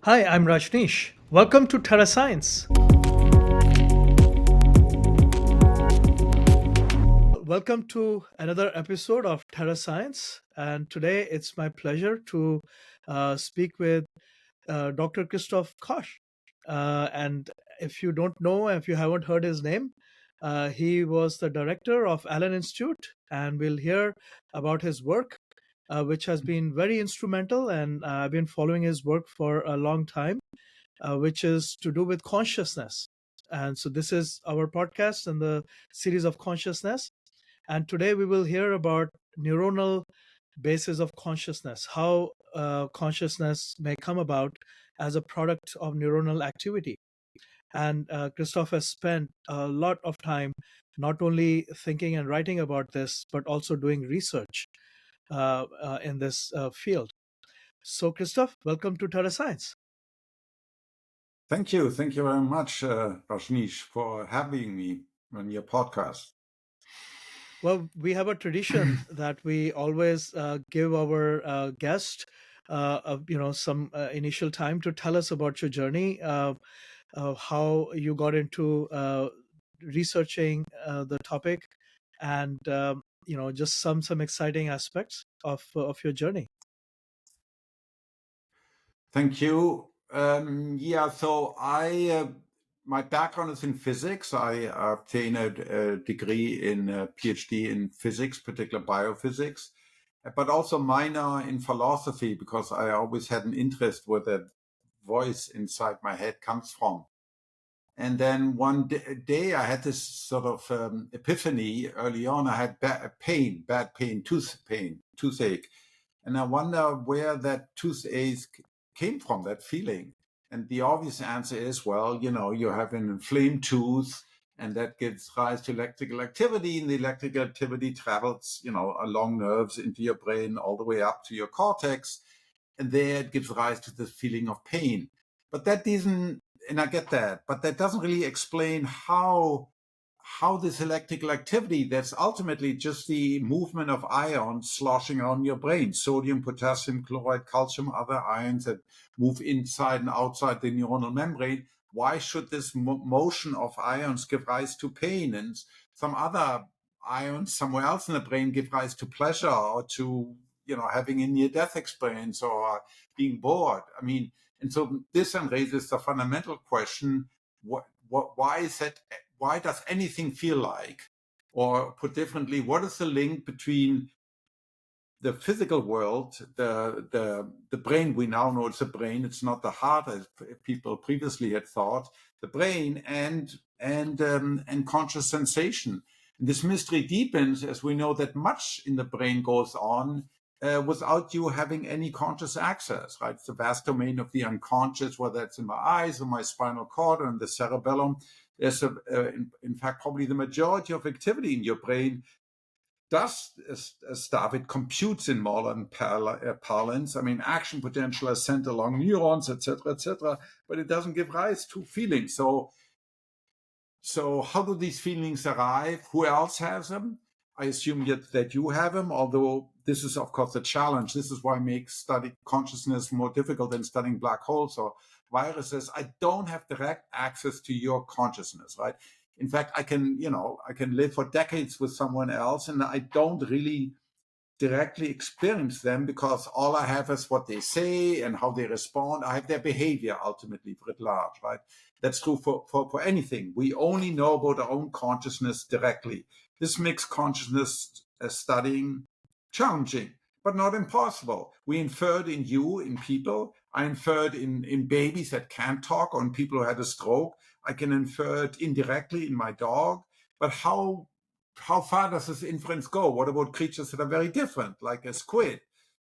Hi, I'm Rajnish. Welcome to Terra Science. Welcome to another episode of Terra Science. And today it's my pleasure to speak with Dr. Christof Koch. And if you don't know, if you haven't heard his name, he was the director of Allen Institute, and we'll hear about his work, which has been very instrumental. And I've been following his work for a long time, which is to do with consciousness. And so this is our podcast in the series of consciousness. And today we will hear about neuronal basis of consciousness, how consciousness may come about as a product of neuronal activity. And Christoph has spent a lot of time not only thinking and writing about this, but also doing research in this field. So, Christoph, welcome to Terra Science. Thank you. Thank you very much, Rajnish, for having me on your podcast. Well, we have a tradition that we always give our guest, some initial time to tell us about your journey, how you got into researching the topic, and just some exciting aspects of your journey. Thank you. My background is in physics. I obtained a degree in a PhD in physics, particularly biophysics, but also minor in philosophy because I always had an interest where that voice inside my head comes from. And then one day I had this sort of epiphany early on. I had bad pain, toothache. And I wonder where that toothache came from, that feeling. And the obvious answer is, well, you have an inflamed tooth and that gives rise to electrical activity, and the electrical activity travels, along nerves into your brain all the way up to your cortex. And there it gives rise to this feeling of pain. But that doesn't, and I get that, but that doesn't really explain how this electrical activity, that's ultimately just the movement of ions sloshing around your brain, sodium, potassium, chloride, calcium, other ions that move inside and outside the neuronal membrane. Why should this motion of ions give rise to pain, and some other ions somewhere else in the brain give rise to pleasure or to having a near-death experience or being bored? I mean, and so this then raises the fundamental question: why is that? Why does anything feel like? Or put differently, what is the link between the physical world, the brain? We now know it's a brain; it's not the heart as people previously had thought. The brain and conscious sensation. And this mystery deepens as we know that much in the brain goes on without you having any conscious access, right? It's the vast domain of the unconscious, whether it's in my eyes or my spinal cord or in the cerebellum. There's, in fact, probably the majority of activity in your brain does start with computes in modern parlance. I mean, action potential is sent along neurons, etc., but it doesn't give rise to feelings. So how do these feelings arrive? Who else has them? I assume that you have them, although this is, of course, a challenge. This is why it makes studying consciousness more difficult than studying black holes or viruses. I don't have direct access to your consciousness, right? In fact, I can live for decades with someone else, and I don't really directly experience them because all I have is what they say and how they respond. I have their behavior ultimately writ large, right? That's true for anything. We only know about our own consciousness directly. This makes consciousness studying challenging, but not impossible. We inferred in you, in people. I inferred in babies that can't talk or in people who had a stroke. I can infer it indirectly in my dog. But how far does this inference go? What about creatures that are very different, like a squid?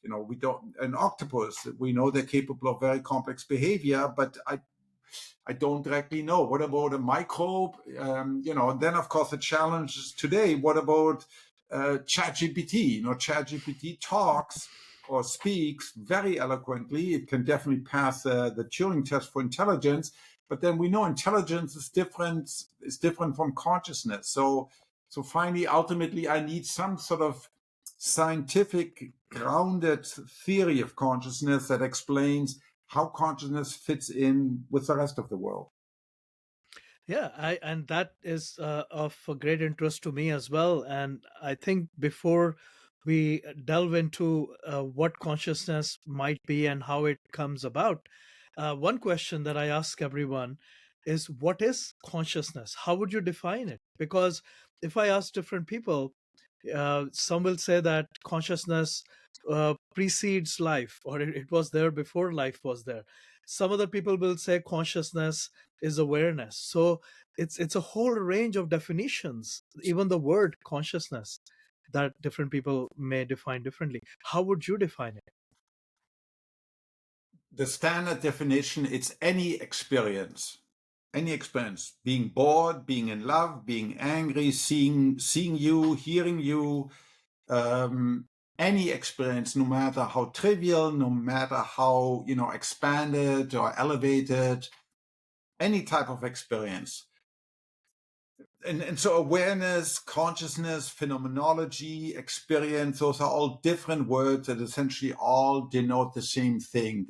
We don't, an octopus, we know they're capable of very complex behavior, but I don't directly know. What about a microbe? And then of course the challenge is today, what about ChatGPT? ChatGPT talks or speaks very eloquently. It can definitely pass the Turing test for intelligence, but then we know intelligence is different from consciousness. So finally, ultimately, I need some sort of scientific grounded theory of consciousness that explains how consciousness fits in with the rest of the world. Yeah, and that is of a great interest to me as well. And I think before we delve into what consciousness might be and how it comes about, one question that I ask everyone is, what is consciousness? How would you define it? Because if I ask different people, some will say that consciousness precedes life, or it was there before life was there. Some other people will say consciousness is awareness. So it's a whole range of definitions, even the word consciousness, that different people may define differently. How would you define it? The standard definition, it's any experience, being bored, being in love, being angry, seeing you, hearing you, any experience, no matter how trivial, no matter how, expanded or elevated, any type of experience. And so awareness, consciousness, phenomenology, experience, those are all different words that essentially all denote the same thing.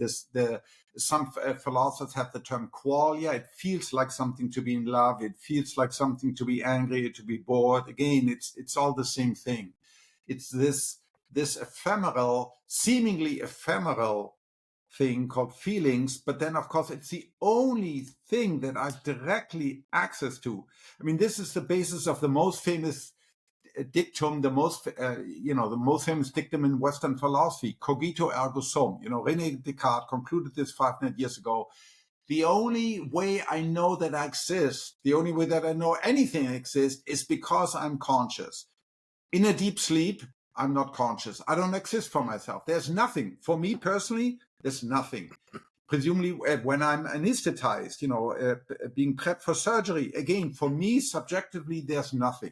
Some philosophers have the term qualia. It feels like something to be in love. It feels like something to be angry, to be bored. Again, it's all the same thing. It's this ephemeral, seemingly ephemeral thing called feelings, but then of course it's the only thing that I have directly access to. I mean, this is the basis of the most famous dictum, the most famous dictum in Western philosophy, cogito ergo sum. René Descartes concluded this 500 years ago. The only way I know that I exist, the only way that I know anything exists, is because I'm conscious. In a deep sleep, I'm not conscious. I don't exist for myself. There's nothing. For me personally, there's nothing. Presumably, when I'm anesthetized, being prepped for surgery, again, for me, subjectively, there's nothing.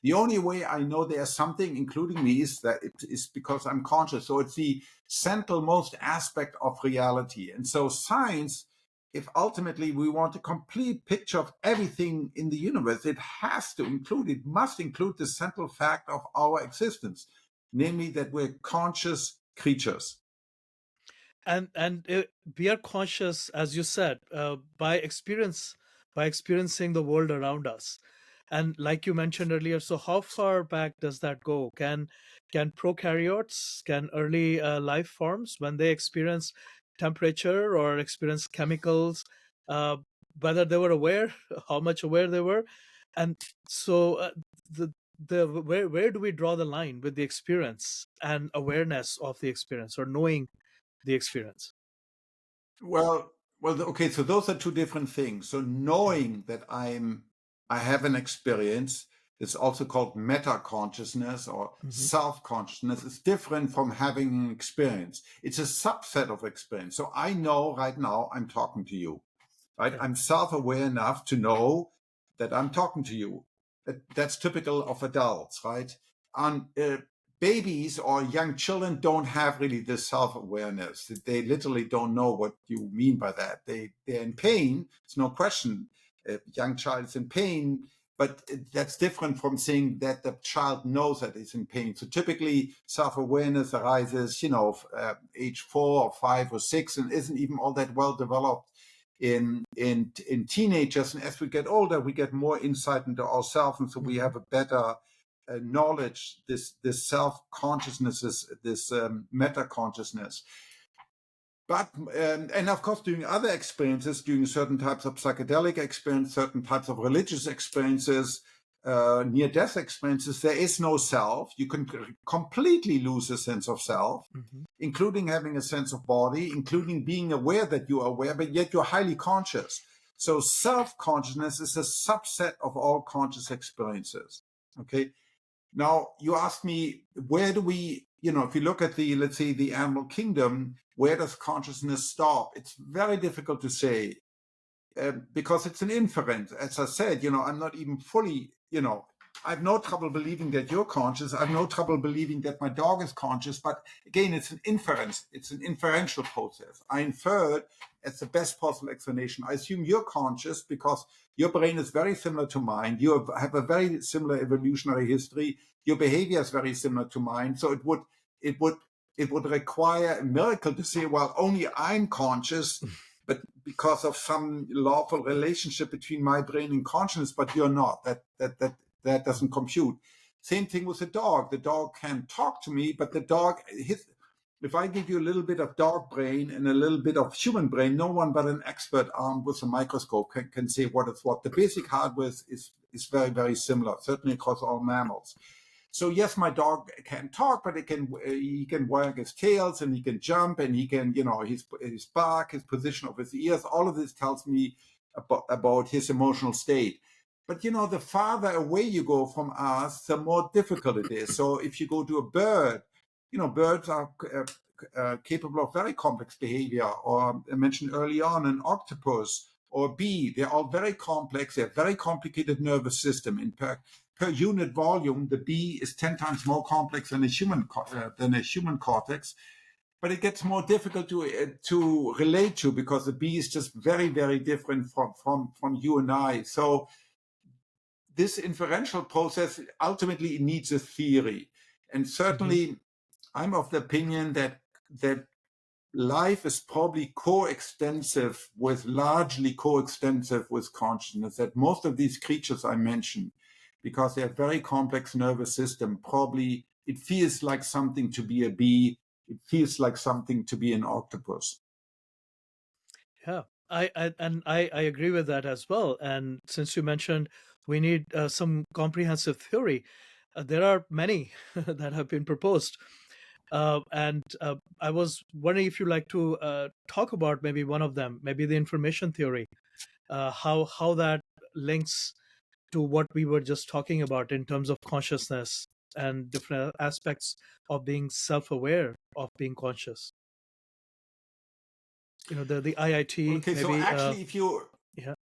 The only way I know there's something, including me, is that it is because I'm conscious. So it's the central most aspect of reality. And so science, if ultimately we want a complete picture of everything in the universe, it must include the central fact of our existence, namely that we're conscious creatures. And we are conscious, as you said, by experiencing the world around us. And like you mentioned earlier, so how far back does that go? Can prokaryotes, can early life forms, when they experience temperature or experience chemicals, uh, whether they were aware, how much aware they were? And so the where do we draw the line with the experience and awareness of the experience, or knowing the experience? Well, okay. So those are two different things. So knowing that I have an experience, it's also called meta consciousness or Mm-hmm. self consciousness. It's different from having an experience. It's a subset of experience. So I know right now I'm talking to you, right? Right. I'm self aware enough to know that I'm talking to you. That's typical of adults, right? And babies or young children don't have really this self-awareness. They literally don't know what you mean by that. They're in pain. It's no question. A young child is in pain, but that's different from saying that the child knows that it's in pain. So typically self-awareness arises, age 4 or 5 or 6, and isn't even all that well developed in teenagers. And as we get older, we get more insight into ourselves, and so we have a better knowledge, this self-consciousness, this meta-consciousness. But, and of course, during other experiences, during certain types of psychedelic experiences, certain types of religious experiences, near-death experiences, there is no self. You can completely lose a sense of self, Mm-hmm. including having a sense of body, including being aware that you are aware, but yet you're highly conscious. So self-consciousness is a subset of all conscious experiences. Okay. Now, you asked me, where do we, if you look at let's say, the animal kingdom, where does consciousness stop? It's very difficult to say because it's an inference. As I said, I'm not even fully, I have no trouble believing that you're conscious. I have no trouble believing that my dog is conscious. But again, it's an inference. It's an inferential process. I inferred as the best possible explanation. I assume you're conscious because your brain is very similar to mine. You have a very similar evolutionary history. Your behavior is very similar to mine. So it would it would require a miracle to say, well, only I'm conscious, but because of some lawful relationship between my brain and consciousness, but you're not. That doesn't compute. Same thing with the dog. The dog can talk to me, but the dog, if I give you a little bit of dog brain and a little bit of human brain, no one but an expert armed with a microscope can say what is what. The basic hardware is very, very similar, certainly across all mammals. So yes, my dog can talk, but he can wag his tails and he can jump and he can, his bark, his position of his ears. All of this tells me about his emotional state. But the farther away you go from us, the more difficult it is. So if you go to a bird, birds are capable of very complex behavior. Or I mentioned early on an octopus or a bee. They're all very complex. They have very complicated nervous system. In fact, per unit volume, the bee is 10 times more complex than a human cortex. But it gets more difficult to relate to because the bee is just very, very different from you and I. So this inferential process ultimately needs a theory. And certainly I'm of the opinion that life is probably largely coextensive with consciousness, that most of these creatures I mentioned, because they have very complex nervous system, probably it feels like something to be a bee, it feels like something to be an octopus. Yeah, I agree with that as well. And since you mentioned we need some comprehensive theory, there are many that have been proposed. And I was wondering if you'd like to talk about maybe one of them, maybe the information theory, how that links to what we were just talking about in terms of consciousness and different aspects of being self-aware of being conscious. The Well, IIT okay, so maybe. actually, if you Yeah.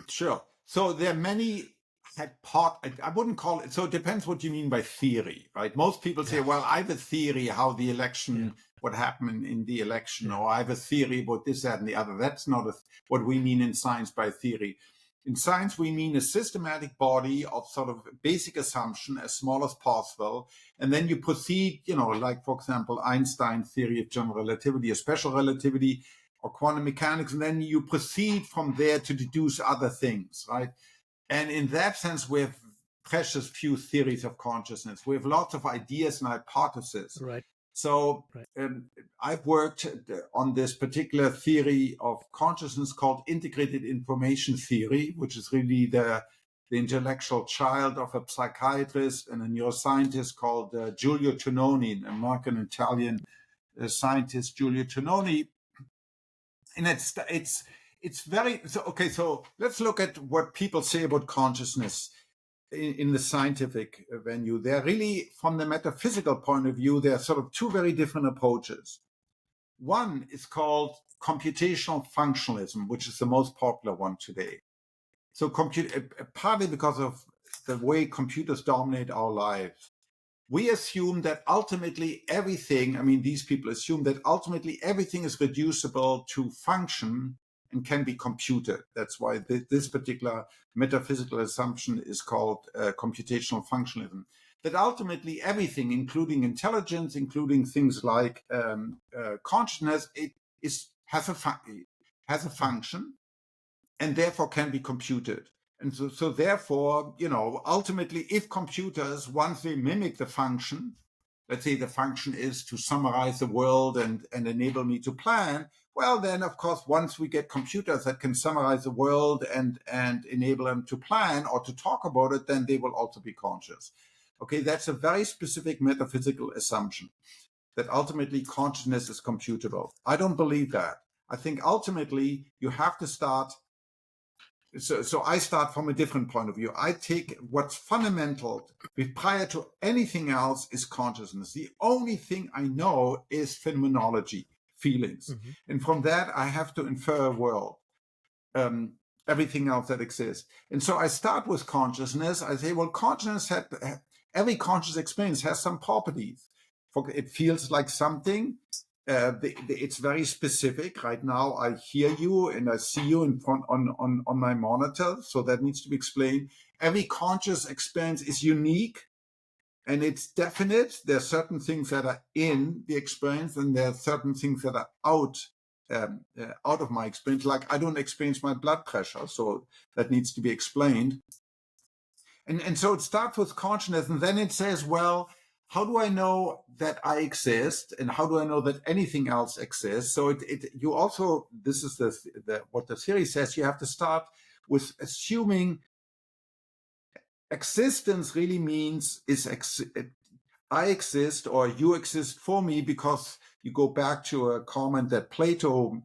Sure. So there are many I wouldn't call it, so it depends what you mean by theory, right? Most people say, Yeah. well, I have a theory how the Yeah. election, what happened in the election, Yeah. or I have a theory about this, that, and the other. That's not what we mean in science by theory. In science, we mean a systematic body of sort of basic assumption as small as possible. And then you proceed, like, for example, Einstein's theory of general relativity or special relativity or quantum mechanics. And then you proceed from there to deduce other things, right? And in that sense, we have precious few theories of consciousness. We have lots of ideas and hypotheses. Right. So Right. I've worked on this particular theory of consciousness called integrated information theory, which is really the intellectual child of a psychiatrist and a neuroscientist called Giulio Tononi, an American Italian scientist, Giulio Tononi. And it's very so. Okay, so let's look at what people say about consciousness in the scientific venue. They're really, from the metaphysical point of view, there are sort of two very different approaches. One is called computational functionalism, which is the most popular one today. So partly because of the way computers dominate our lives, we assume that ultimately everything, these people assume that ultimately everything is reducible to function and can be computed. That's why this particular metaphysical assumption is called computational functionalism. That ultimately everything, including intelligence, including things like consciousness, has a function and therefore can be computed. And so therefore, ultimately, if computers, once they mimic the function, let's say the function is to summarize the world and enable me to plan, well, then, of course, once we get computers that can summarize the world and enable them to plan or to talk about it, then they will also be conscious. Okay, that's a very specific metaphysical assumption, that ultimately consciousness is computable. I don't believe that. I think ultimately you have to start. So I start from a different point of view. I take what's fundamental prior to anything else is consciousness. The only thing I know is phenomenology, feelings. Mm-hmm. And from that, I have to infer a world, everything else that exists. And so I start with consciousness. I say, well, every conscious experience has some properties. It feels like something. It's very specific. Right now, I hear you and I see you in front on my monitor, so that needs to be explained. Every conscious experience is unique, and it's definite. There are certain things that are in the experience, and there are certain things that are out of my experience. Like I don't experience my blood pressure, so that needs to be explained. And so it starts with consciousness, and then it says, well, how do I know that I exist, and how do I know that anything else exists? So you also, this is what the theory says. You have to start with assuming existence really means I exist or you exist for me, because you go back to a comment that Plato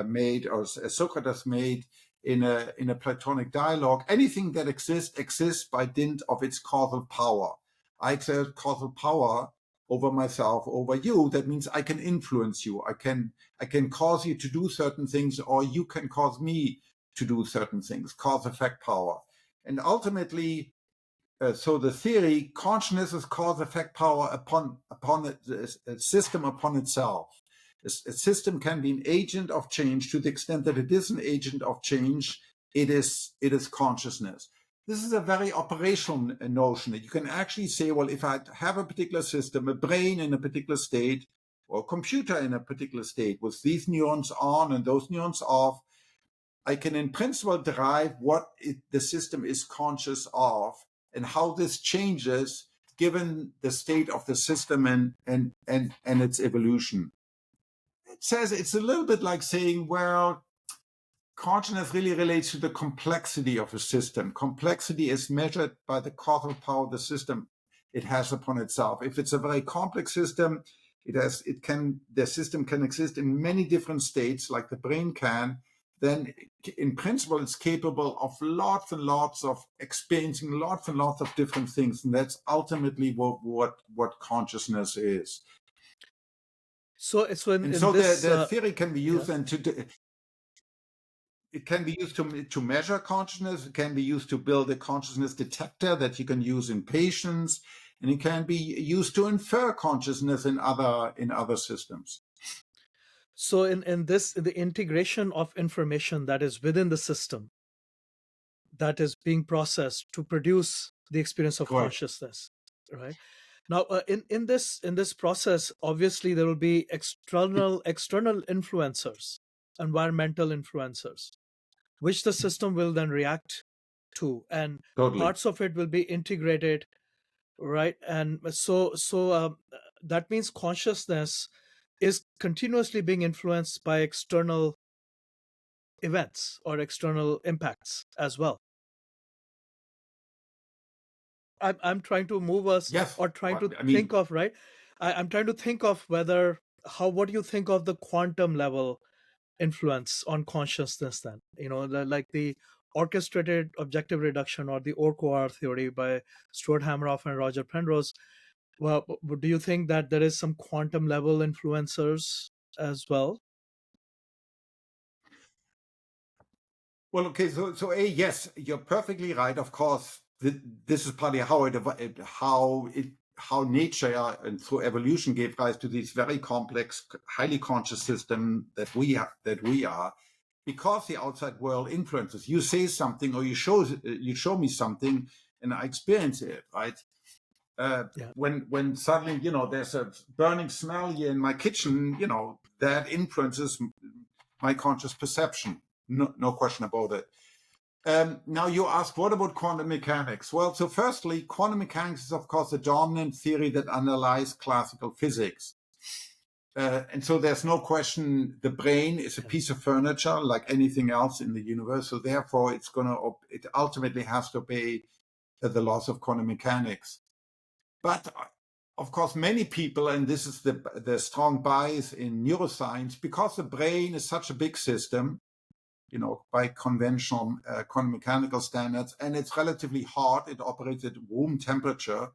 made, or Socrates made in a Platonic dialogue. Anything that exists by dint of its causal power. I exert causal power over myself, over you. That means I can influence you. I can cause you to do certain things, or you can cause me to do certain things. Cause effect power. And ultimately, so the theory, consciousness is cause effect power upon a system upon itself. A system can be an agent of change. To the extent that it is an agent of change, it is consciousness. This is a very operational notion that you can actually say, well, if I have a particular system, a brain in a particular state, or a computer in a particular state with these neurons on and those neurons off, I can in principle derive what the system is conscious of and how this changes given the state of the system and its evolution. It says it's a little bit like saying, well, consciousness really relates to the complexity of a system. Complexity is measured by the causal power the system it has upon itself. If it's a very complex system, the system can exist in many different states, like the brain can. Then in principle, it's capable of lots and lots of experiencing lots and lots of different things. And that's ultimately what consciousness is. So in this the theory can be used yeah. then it can be used to measure consciousness. It can be used to build a consciousness detector that you can use in patients, and it can be used to infer consciousness in other systems. So in the integration of information that is within the system that is being processed to produce the experience of Correct. consciousness, right? Now in this process, obviously there will be external influencers, environmental influencers, which the system will then react to, and Totally. parts of it will be integrated, right? And that means consciousness is continuously being influenced by external events or external impacts as well. I'm trying to move us, Yes. or trying to I think mean, of, right? I'm trying to think of what do you think of the quantum level influence on consciousness then? Like the orchestrated objective reduction, or the OR theory by Stuart Hameroff and Roger Penrose. Well, do you think that there is some quantum level influencers as well? well, okay. So yes, you're perfectly right. Of course, this is partly how nature and through evolution gave rise to these very complex, highly conscious system that we are, because the outside world influences. You say something, or you show me something, and I experience it, right? Yeah. When suddenly there's a burning smell here in my kitchen, that influences my conscious perception. No question about it. Now you ask, what about quantum mechanics? Well, so firstly, quantum mechanics is, of course, the dominant theory that underlies classical physics. And so there's no question the brain is a piece of furniture like anything else in the universe. So therefore, it ultimately has to obey the laws of quantum mechanics. But of course, many people, and this is the strong bias in neuroscience, because the brain is such a big system, by conventional quantum mechanical standards, and it's relatively hot, it operates at room temperature,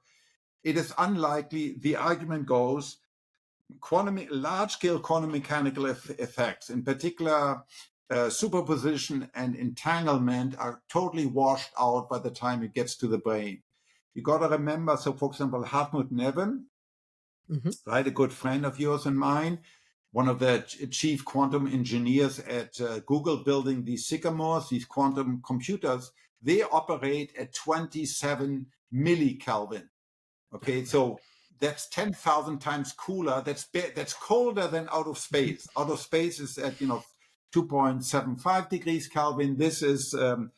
it is unlikely, the argument goes, large-scale quantum mechanical effects, in particular superposition and entanglement, are totally washed out by the time it gets to the brain. You got to remember, so for example, Hartmut Neven, right, a good friend of yours and mine, one of the chief quantum engineers at Google, building these Sycamores, these quantum computers, they operate at 27 millikelvin. Okay, so that's 10,000 times cooler. That's colder than out of space. Out of space is at 2.75 degrees Kelvin. This is at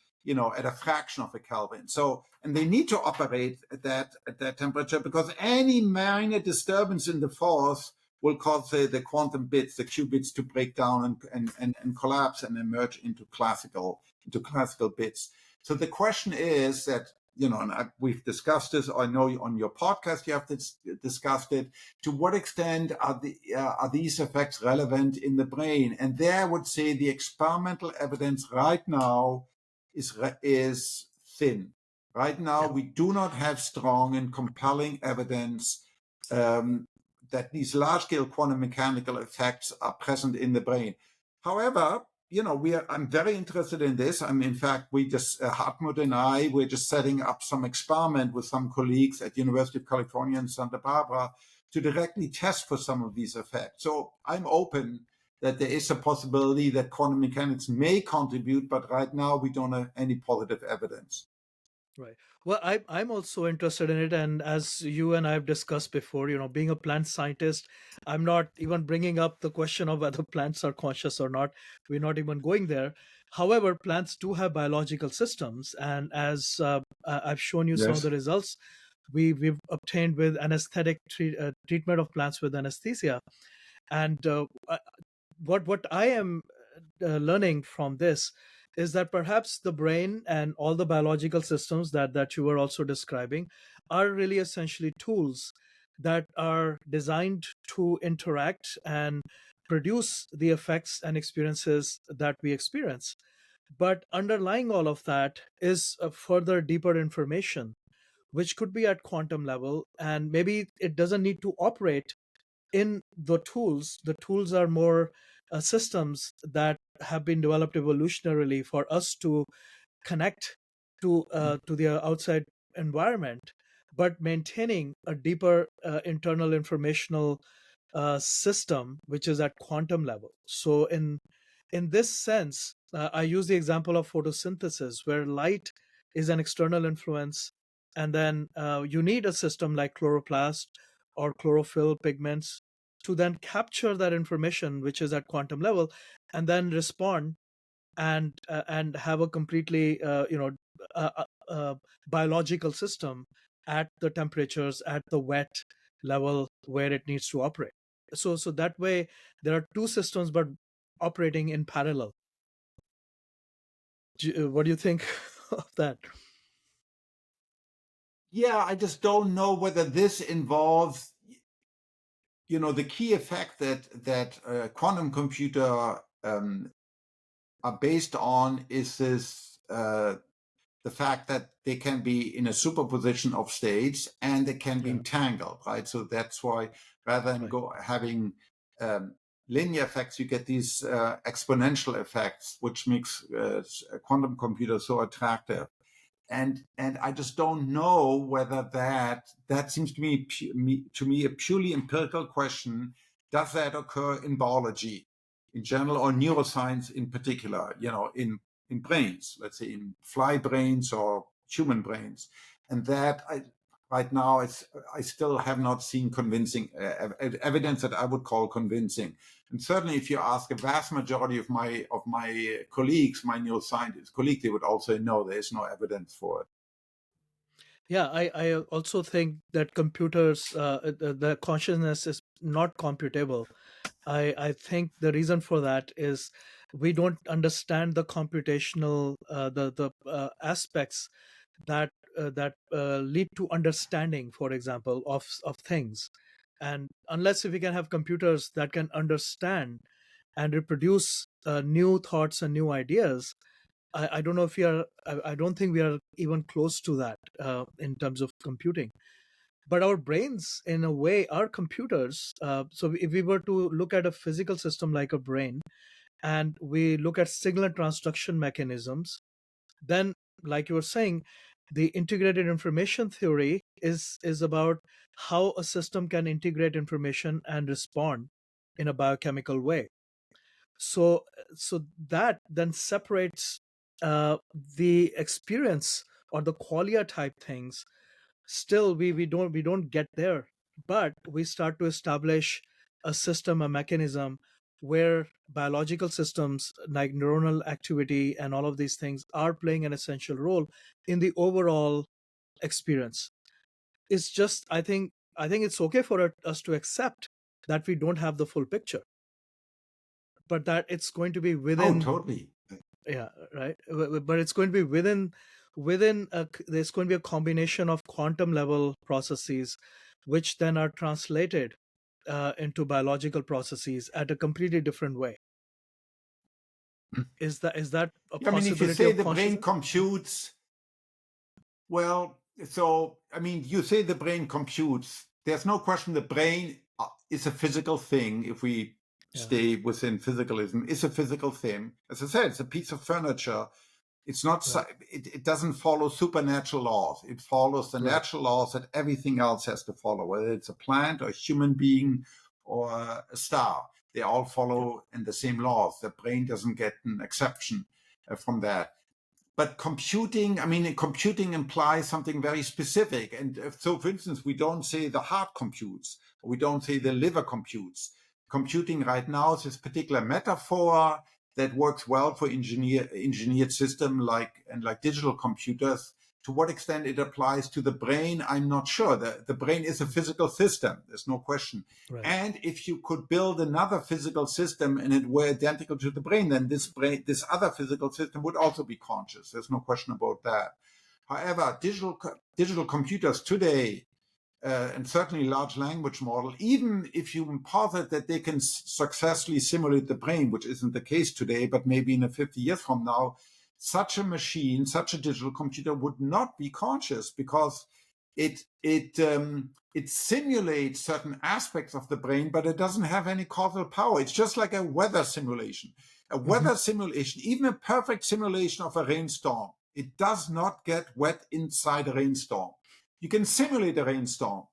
a fraction of a Kelvin. So, and they need to operate at that temperature, because any minor disturbance in the force will cause the quantum bits, the qubits, to break down and collapse and emerge into classical bits. So the question is that, and we've discussed this. I know on your podcast you have discussed it. To what extent are these effects relevant in the brain? And there, I would say the experimental evidence right now is thin. Right now, Yeah, we do not have strong and compelling evidence that these large-scale quantum mechanical effects are present in the brain. However, I'm very interested in this. In fact, we just, Hartmut and I, we're just setting up some experiment with some colleagues at University of California in Santa Barbara to directly test for some of these effects. So I'm open that there is a possibility that quantum mechanics may contribute, but right now we don't have any positive evidence. right. Well, I'm also interested in it, and as you and I have discussed before, being a plant scientist, I'm not even bringing up the question of whether plants are conscious or not. We're not even going there. However, plants do have biological systems, and as I've shown you some of Yes. the results we've obtained with treatment of plants with anesthesia, and what I am learning from this is that perhaps the brain and all the biological systems that you were also describing are really essentially tools that are designed to interact and produce the effects and experiences that we experience. But underlying all of that is a further deeper information, which could be at quantum level, and maybe it doesn't need to operate in the tools. The tools are more systems that have been developed evolutionarily for us to connect to the outside environment, but maintaining a deeper internal informational system which is at quantum level. So in this sense, I use the example of photosynthesis, where light is an external influence, and then you need a system like chloroplast or chlorophyll pigments to then capture that information which is at quantum level, and then respond and have a completely uh, uh, uh, biological system at the temperatures at the wet level where it needs to operate. So that way there are two systems but operating in parallel. What do you think of that? Yeah, I just don't know whether this involves, the key effect that quantum computer are based on is this the fact that they can be in a superposition of states and they can be Yeah, entangled, right? So that's why, rather than right. having linear effects, you get these exponential effects, which makes a quantum computer so attractive. And I just don't know whether that seems to me a purely empirical question. Does that occur in biology in general, or neuroscience in particular? In brains, let's say in fly brains or human brains, and right now I still have not seen convincing evidence that I would call convincing. And certainly, if you ask a vast majority of my colleagues, my neuroscientist colleagues, they would also know there is no evidence for it. Yeah, I also think that computers, the consciousness is not computable. I think the reason for that is we don't understand the computational the aspects that lead to understanding, for example, of things. And unless if we can have computers that can understand and reproduce new thoughts and new ideas, I don't know if we are. I don't think we are even close to that in terms of computing. But our brains, in a way, are computers. So if we were to look at a physical system like a brain, and we look at signal transduction mechanisms, then, like you were saying, the integrated information theory is about how a system can integrate information and respond in a biochemical way. So that then separates the experience or the qualia type things Still, we don't get there, but we start to establish a system, a mechanism where biological systems like neuronal activity and all of these things are playing an essential role in the overall experience. It's just, I think it's okay for us to accept that we don't have the full picture, but that it's going to be Oh, within. totally. Yeah, right. But it's going to be there's going to be a combination of quantum level processes which then are translated into biological processes at a completely different way. Is that a Yeah, I mean, if you possibility say of the brain consciousness? computes, well, so I mean, you say the brain computes. There's no question the brain is a physical thing. If we Yeah, stay within physicalism, is a physical thing. As I said, it's a piece of furniture. It's not. right, It doesn't follow supernatural laws. It follows the right, natural laws that everything else has to follow. Whether it's a plant or a human being or a star, they all yeah, follow in the same laws. The brain doesn't get an exception from that. But computing, I mean, computing implies something very specific. And so, for instance, we don't say the heart computes, or we don't say the liver computes. Computing right now is this particular metaphor that works well for engineered system like digital computers. To what extent it applies to the brain, I'm not sure. The brain is a physical system. There's no question. right, And if you could build another physical system and it were identical to the brain, then this other physical system would also be conscious. There's no question about that. However, digital computers today, and certainly large language model, even if you posit that they can successfully simulate the brain, which isn't the case today, but maybe in 50 years from now, such a machine, such a digital computer would not be conscious because it simulates certain aspects of the brain, but it doesn't have any causal power. It's just like a weather simulation. A hmm, weather simulation, even a perfect simulation of a rainstorm, it does not get wet inside a rainstorm. You can simulate a rainstorm,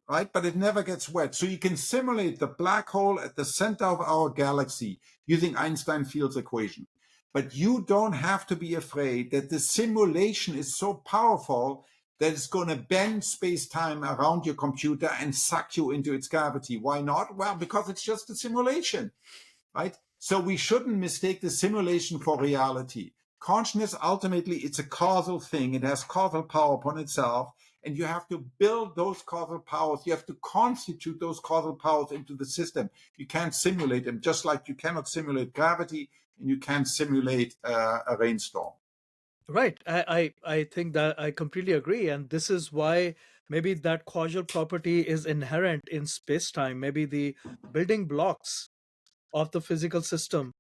right? But it never gets wet. So you can simulate the black hole at the center of our galaxy using Einstein Field's equation. But you don't have to be afraid that the simulation is so powerful that it's going to bend space-time around your computer and suck you into its gravity. Why not? Well, because it's just a simulation, right? So we shouldn't mistake the simulation for reality. Consciousness, ultimately, it's a causal thing. It has causal power upon itself, and you have to build those causal powers. You have to constitute those causal powers into the system. You can't simulate them, just like you cannot simulate gravity and you can't simulate a rainstorm. right. I think that I completely agree, and this is why maybe that causal property is inherent in space time. Maybe the building blocks of the physical system,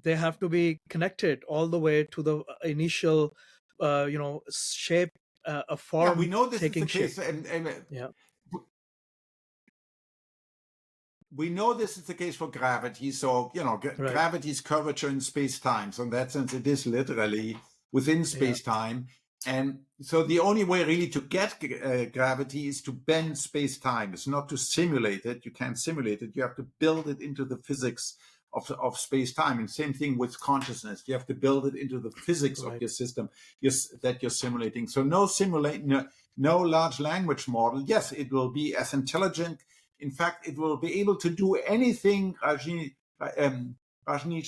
they have to be connected all the way to the initial shape, a Yeah, we form know this is the taking shape. case, and Yeah, we know this is the case for gravity. So, right. gravity's curvature in space-time. So in that sense, it is literally within Yeah, space-time. And so the only way really to get gravity is to bend space-time. It's not to simulate it. You can't simulate it. You have to build it into the physics of space-time. And same thing with consciousness. You have to build it into the physics of right, your system that you're simulating. So no large language model. Yes, it will be as intelligent. In fact, it will be able to do anything, Rajnish,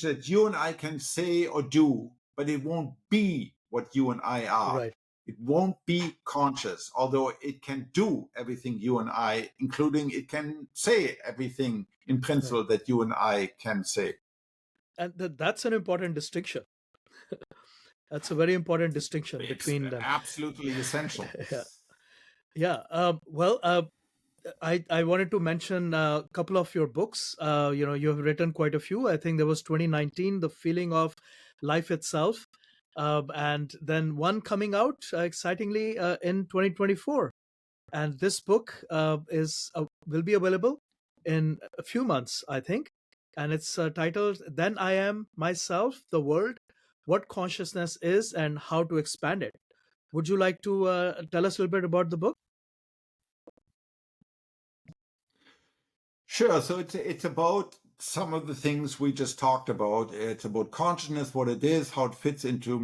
that you and I can say or do, but it won't be what you and I are. right, It won't be conscious, although it can do everything you and I, including it can say everything in right. principle that you and I can say. And that's an important distinction. That's a very important distinction It's between them. absolutely essential. Yeah, yeah. Well, I wanted to mention a couple of your books. You have written quite a few. I think there was 2019, The Feeling of Life Itself, and then one coming out excitingly in 2024. And this book is will be available in a few months, I think, and it's titled "Then I Am Myself, the World: What Consciousness Is and How to Expand It." Would you like to tell us a little bit about the book? Sure. So it's about some of the things we just talked about. It's about consciousness, what it is, how it fits into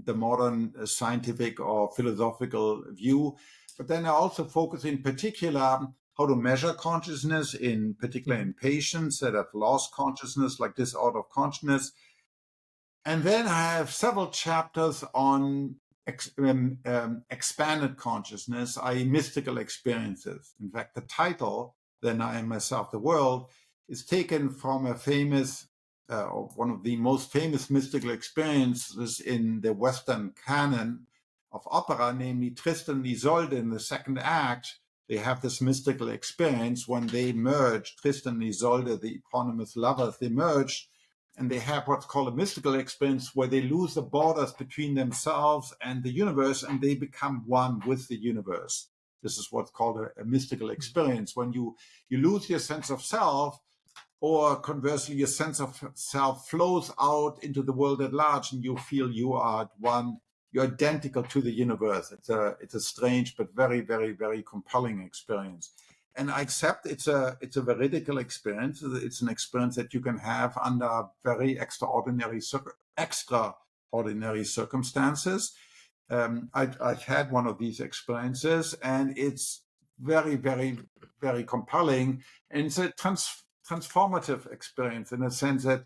the modern scientific or philosophical view. But then I also focus in particular how to measure consciousness, in particular in patients that have lost consciousness, like disorder of consciousness. And then I have several chapters on expanded consciousness, i.e. mystical experiences. In fact, the title, Then I Am Myself, the World, is taken from a famous, one of the most famous mystical experiences in the Western canon of opera, namely Tristan and Isolde. In the second act, they have this mystical experience when they merge, Tristan and Isolde, the eponymous lovers, they merge, and they have what's called a mystical experience where they lose the borders between themselves and the universe, and they become one with the universe. This is what's called a mystical experience. When you lose your sense of self, or conversely, your sense of self flows out into the world at large, and you feel you are at one, you're identical to the universe. It's a strange but very, very, very compelling experience. And I accept it's a veridical experience. It's an experience that you can have under very extraordinary circumstances. I've had one of these experiences, and it's very, very, very compelling. And it's a transformative experience in a sense that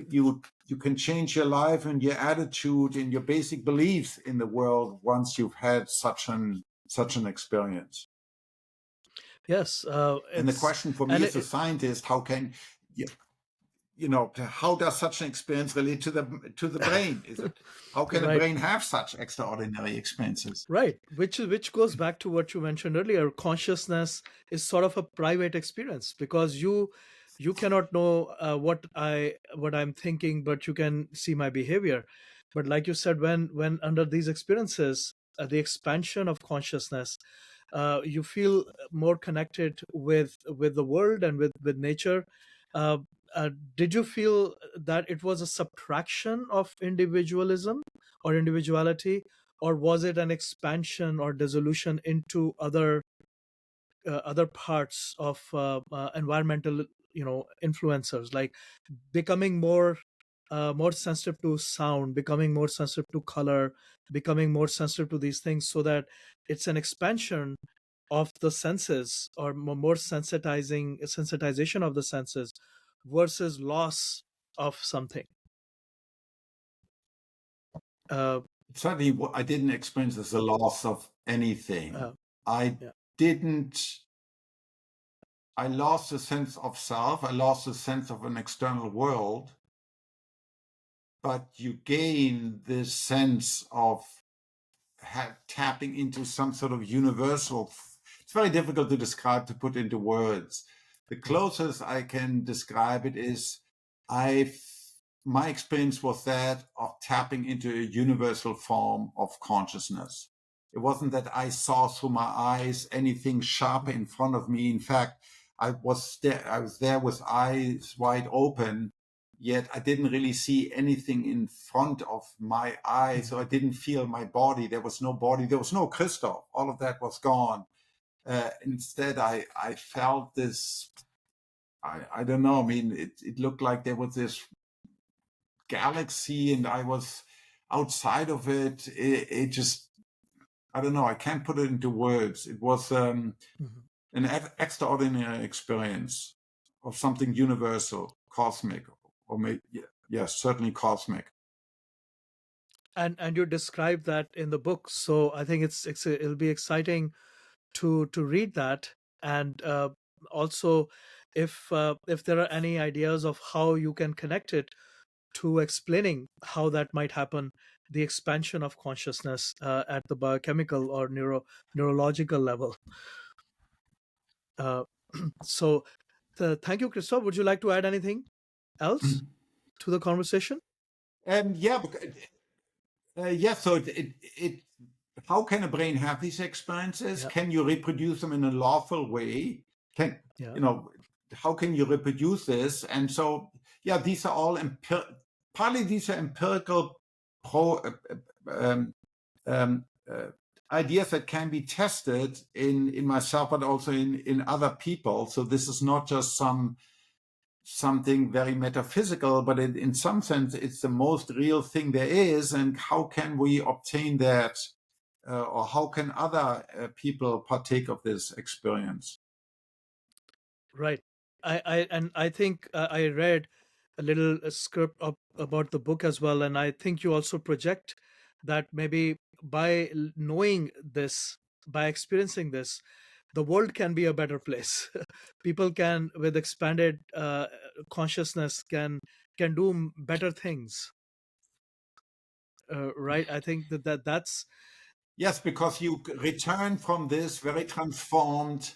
you can change your life and your attitude and your basic beliefs in the world once you've had such an experience. Yes, And the question for me and as a scientist, how can how does such an experience relate to the brain? How can a right, brain have such extraordinary experiences? right, which goes back to what you mentioned earlier. Consciousness is sort of a private experience, because you cannot know what I'm thinking, but you can see my behavior. But like you said, when under these experiences, the expansion of consciousness, you feel more connected with the world and with nature. uh, did you feel that it was a subtraction of individualism or individuality, or was it an expansion or dissolution into other parts of environmental influencers, like becoming more sensitive to sound, becoming more sensitive to color, becoming more sensitive to these things, so that it's an expansion of the senses, or more sensitization of the senses, versus loss of something. uh, Certainly, I didn't experience this as a loss of anything. uh, I yeah. didn't. I lost a sense of self. I lost a sense of an external world. But you gain this sense of tapping into some sort of universal. It's very difficult to describe, to put into words. The closest I can describe it is my experience was that of tapping into a universal form of consciousness. It wasn't that I saw through my eyes anything sharp in front of me. In fact, I was there with eyes wide open, yet I didn't really see anything in front of my eyes, so I didn't feel my body. There was no body. There was no Christof. All of that was gone. Instead, I felt this, I don't know, I mean, it looked like there was this galaxy and I was outside of it. It just, I don't know, I can't put it into words. It was an extraordinary experience of something universal, cosmic, or maybe, yes, certainly cosmic. And you describe that in the book, so I think it'll be exciting to read that. And also, if there are any ideas of how you can connect it to explaining how that might happen, the expansion of consciousness at the biochemical or neurological level. uh, so thank you, Christoph. Would you like to add anything else to the conversation? Yeah, so how can a brain have these experiences? Yeah. Can you reproduce them in a lawful way? Yeah. How can you reproduce this? And so, yeah, these are all partly these are empirical ideas that can be tested in myself, but also in other people. So this is not just something very metaphysical, but in some sense, it's the most real thing there is. And how can we obtain that or how can other people partake of this experience? Right. I think I read a little script about the book as well, and I think you also project that maybe by knowing this, by experiencing this, the world can be a better place. People can, with expanded consciousness, can do better things. Right. I think that's Yes, because you return from this very transformed,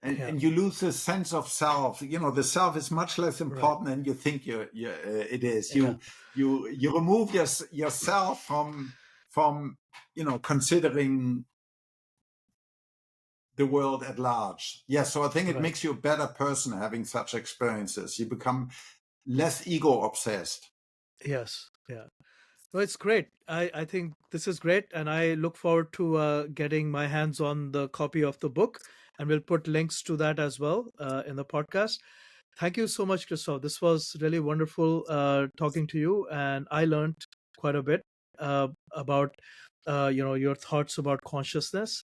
yeah. and you lose the sense of self. You know, the self is much less Right. important than you think it is. Yeah. You remove yourself from considering the world at large. Yes, so I think it Right. makes you a better person having such experiences. You become less ego obsessed. Yes. Yeah. No, it's great. I think this is great, and I look forward to getting my hands on the copy of the book, and we'll put links to that as well in the podcast. Thank you so much, Christoph. This was really wonderful talking to you, and I learned quite a bit about your thoughts about consciousness.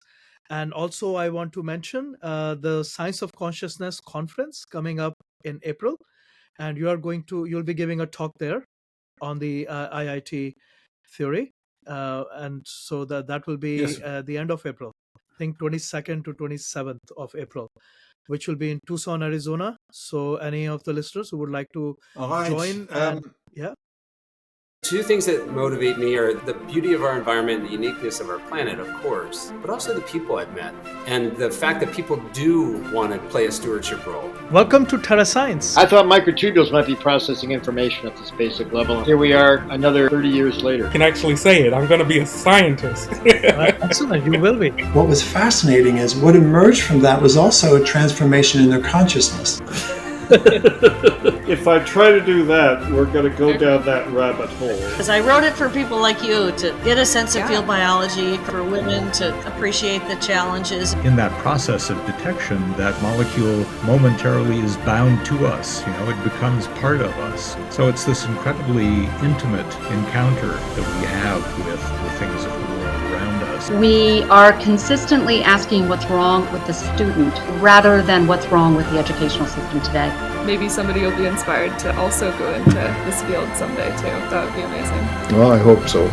And also, I want to mention the Science of Consciousness conference coming up in April, and you'll be giving a talk there on the IIT theory, and so that will Yes. be the end of April. I think 22nd to 27th of April, which will be in Tucson, Arizona. So any of the listeners who would like to All right. join, and yeah. Two things that motivate me are the beauty of our environment and the uniqueness of our planet, of course, but also the people I've met and the fact that people do want to play a stewardship role. Welcome to Terra Science. I thought microtubules might be processing information at this basic level. Here we are, another 30 years later. I can actually say it. I'm going to be a scientist. Excellent, you will be. What was fascinating is what emerged from that was also a transformation in their consciousness. If I try to do that, we're going to go down that rabbit hole. Because I wrote it for people like you to get a sense of field biology, for women to appreciate the challenges. In that process of detection, that molecule momentarily is bound to us. It becomes part of us. So it's this incredibly intimate encounter that we have with the things of the world around us. We are consistently asking what's wrong with the student rather than what's wrong with the educational system today. Maybe somebody will be inspired to also go into this field someday too. That would be amazing. Well, I hope so.